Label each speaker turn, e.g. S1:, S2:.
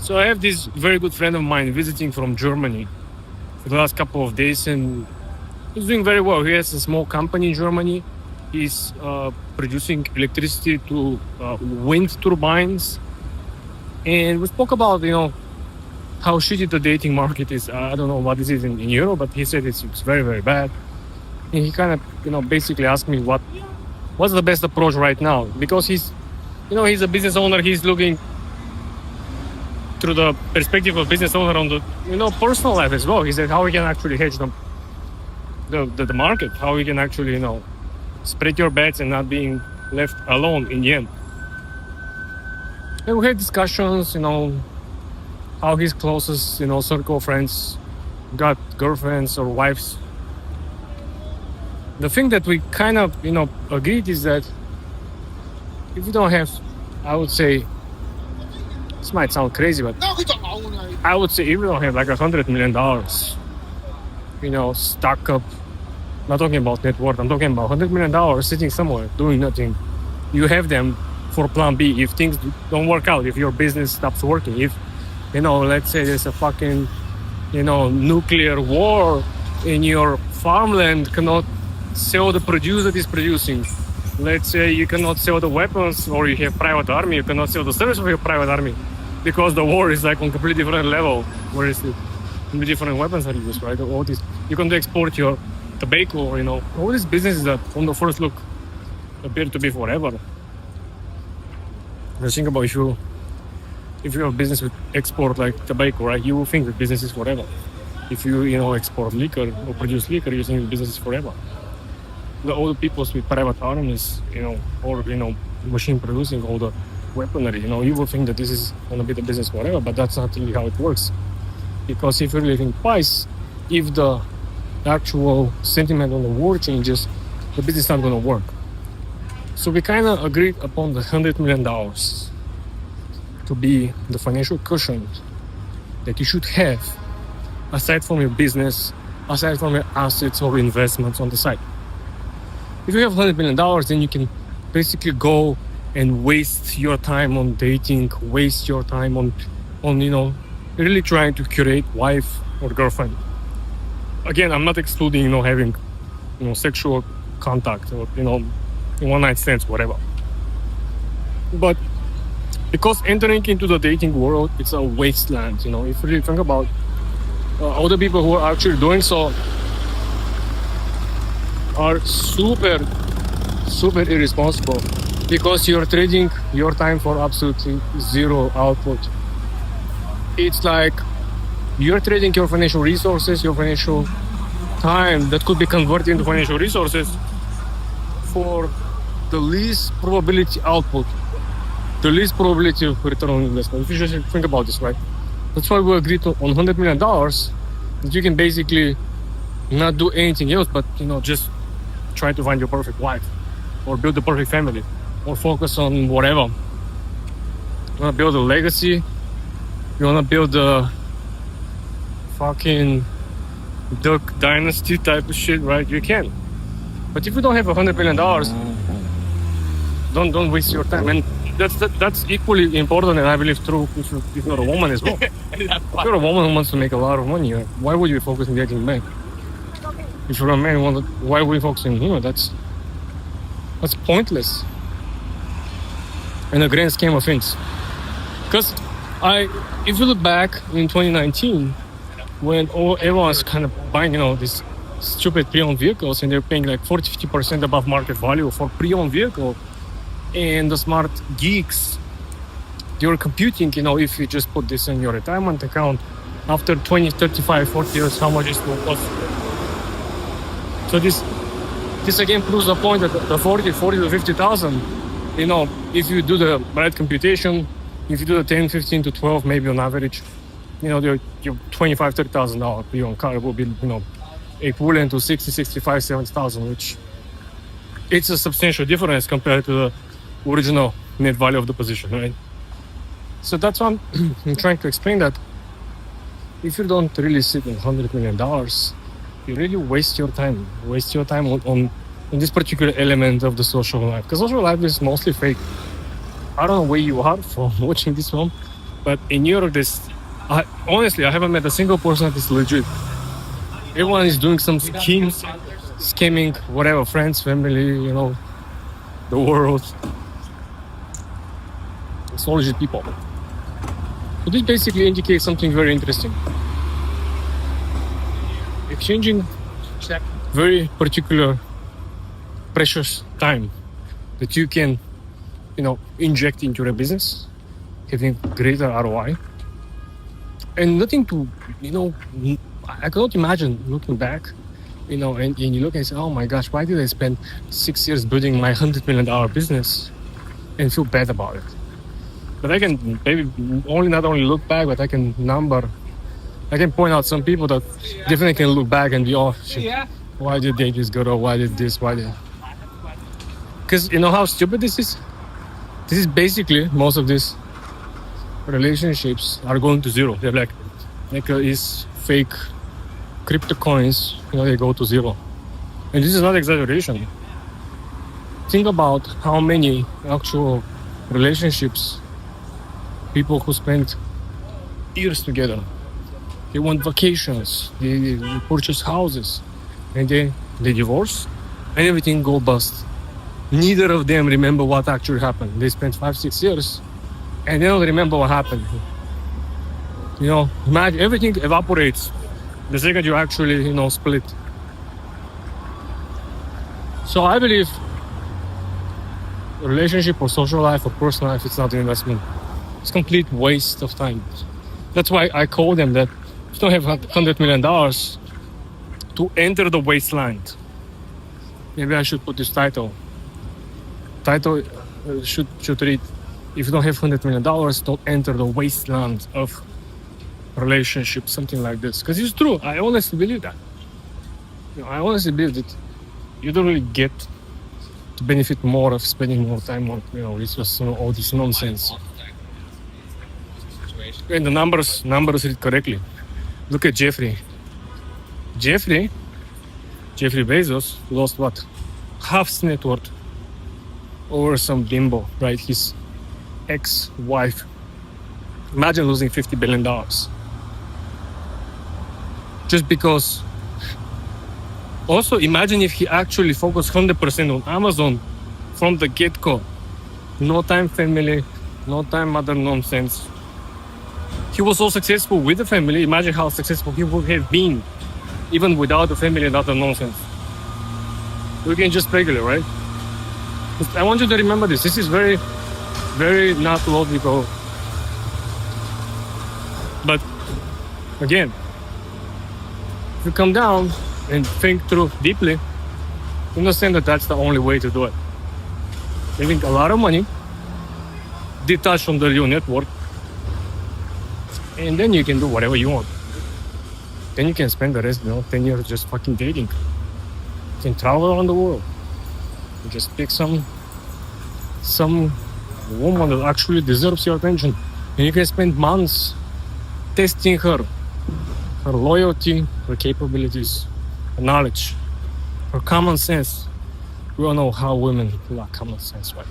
S1: So I have this very good friend of mine visiting from Germany for the last couple of days, and he's doing very well. He has a small company in Germany. He's producing electricity to wind turbines, and we spoke about how shitty the dating market is. I don't know what this is in Europe, but he said it's very, very bad. And he kind of basically asked me what's the best approach right now, because he's a business owner. He's looking through the perspective of business owner on the personal life as well. He said how we can actually hedge the market, how we can actually spread your bets and not being left alone in the end. And we had discussions, how his closest circle of friends got girlfriends or wives. The thing that we kind of agreed is that if you don't have, I would say, this might sound crazy, but I would say if you don't have like $100 million, stuck up, not talking about net worth, I'm talking about $100 million sitting somewhere doing nothing. You have them for plan B if things don't work out, if your business stops working, if let's say there's a fucking nuclear war in your farmland, cannot sell the produce that is producing. Let's say you cannot sell the weapons, or you have private army, you cannot sell the service of your private army because the war is like on completely different level, where is the different weapons are used, right? All this, you can export your tobacco, all these businesses that on the first look appear to be forever. Just think about if you have a business with export like tobacco, right? You will think that business is forever. If you export liquor or produce liquor, you think the business is forever. All the people with private armies, or machine producing all the weaponry, you will think that this is going to be the business forever, but that's not really how it works. Because if you really think twice, if the actual sentiment on the war changes, the business is not going to work. So we kind of agreed upon the $100 million to be the financial cushion that you should have aside from your business, aside from your assets or investments on the side. If you have $100 million, then you can basically go and waste your time on dating, waste your time on really trying to curate wife or girlfriend. Again, I'm not excluding having sexual contact or one night stands, whatever. But because entering into the dating world, it's a wasteland. If you really think about all the people who are actually doing so are super, super irresponsible, because you're trading your time for absolutely zero output. It's like you're trading your financial resources, your financial time that could be converted into financial resources for the least probability output, the least probability of return on investment. If you just think about this, right? That's why we agreed on $100 million that you can basically not do anything else but just try to find your perfect wife or build the perfect family or focus on whatever. You want to build a legacy, you want to build a fucking Duck Dynasty type of shit, right? You can. But if you don't have $100 million, don't waste your time. And that's equally important, and I believe true if you're a woman as well. If you're a woman who wants to make a lot of money, why would you focus on dating men? If you're a man, why would you focus on him? That's pointless in the grand scheme of things. Because if you look back in 2019, when everyone's kind of buying, these stupid pre-owned vehicles, and they're paying like 40-50% above market value for pre-owned vehicle, and the smart geeks, you're computing, if you just put this in your retirement account, after 20, 35, 40 years, how much it will cost. So this again proves the point that the 40 to 50,000, if you do the right computation, if you do the 10, 15 to 12, maybe on average, your $25,000, $30,000 pre-owned car will be, equivalent to 60, 65, 70,000, which it's a substantial difference compared to the original net value of the position, right? So that's why I'm trying to explain that if you don't really sit on $100 million, you really waste your time on this particular element of the social life. Because social life is mostly fake. I don't know where you are from watching this film, But in New York, honestly, I haven't met a single person that is legit. Everyone is doing some scamming, whatever, friends, family, the world. It's all legit people. So this basically indicates something very interesting. Exchanging very particular precious time that you can, inject into your business, having greater ROI. And nothing to, I cannot imagine looking back, and you look and say, oh my gosh, why did I spend 6 years building my $100 million business and feel bad about it? But I can maybe not only look back, but I can point out some people that definitely can look back and be, oh shit, why did they this girl, or why did this, because you know how stupid this is? This is basically, most of these relationships are going to zero. They're like these fake crypto coins, they go to zero. And this is not exaggeration. Think about how many actual relationships, people who spend years together, they want vacations, they purchase houses, and then they divorce, and everything go bust. Neither of them remember what actually happened. They spent 5-6 years, and they don't remember what happened. Imagine everything evaporates the second you actually, split. So I believe relationship or social life or personal life, it's not an investment. It's a complete waste of time. That's why I call them that you don't have $100 million to enter the wasteland. Maybe I should put this title. Should read, if you don't have $100 million, don't enter the wasteland of relationships, something like this. Because it's true. I honestly believe that. I honestly believe that you don't really get to benefit more of spending more time on, it's just all this nonsense. And the numbers read correctly. Look at Jeffrey Bezos lost what? Half his net worth over some bimbo, right? His ex-wife. Imagine losing $50 billion. Just because. Also, imagine if he actually focused 100% on Amazon from the get-go. No time family, no time other nonsense. He was so successful with the family. Imagine how successful he would have been even without the family and other nonsense. We can just regular, right? I want you to remember this. This is very, very not logical. But again, if you come down and think through deeply, you understand that that's the only way to do it. Having a lot of money, detached from the real network, and then you can do whatever you want. Then you can spend the rest, 10 years just fucking dating. You can travel around the world. You just pick some woman that actually deserves your attention. And you can spend months testing her loyalty, her capabilities, her knowledge, her common sense. We all know how women lack common sense, right?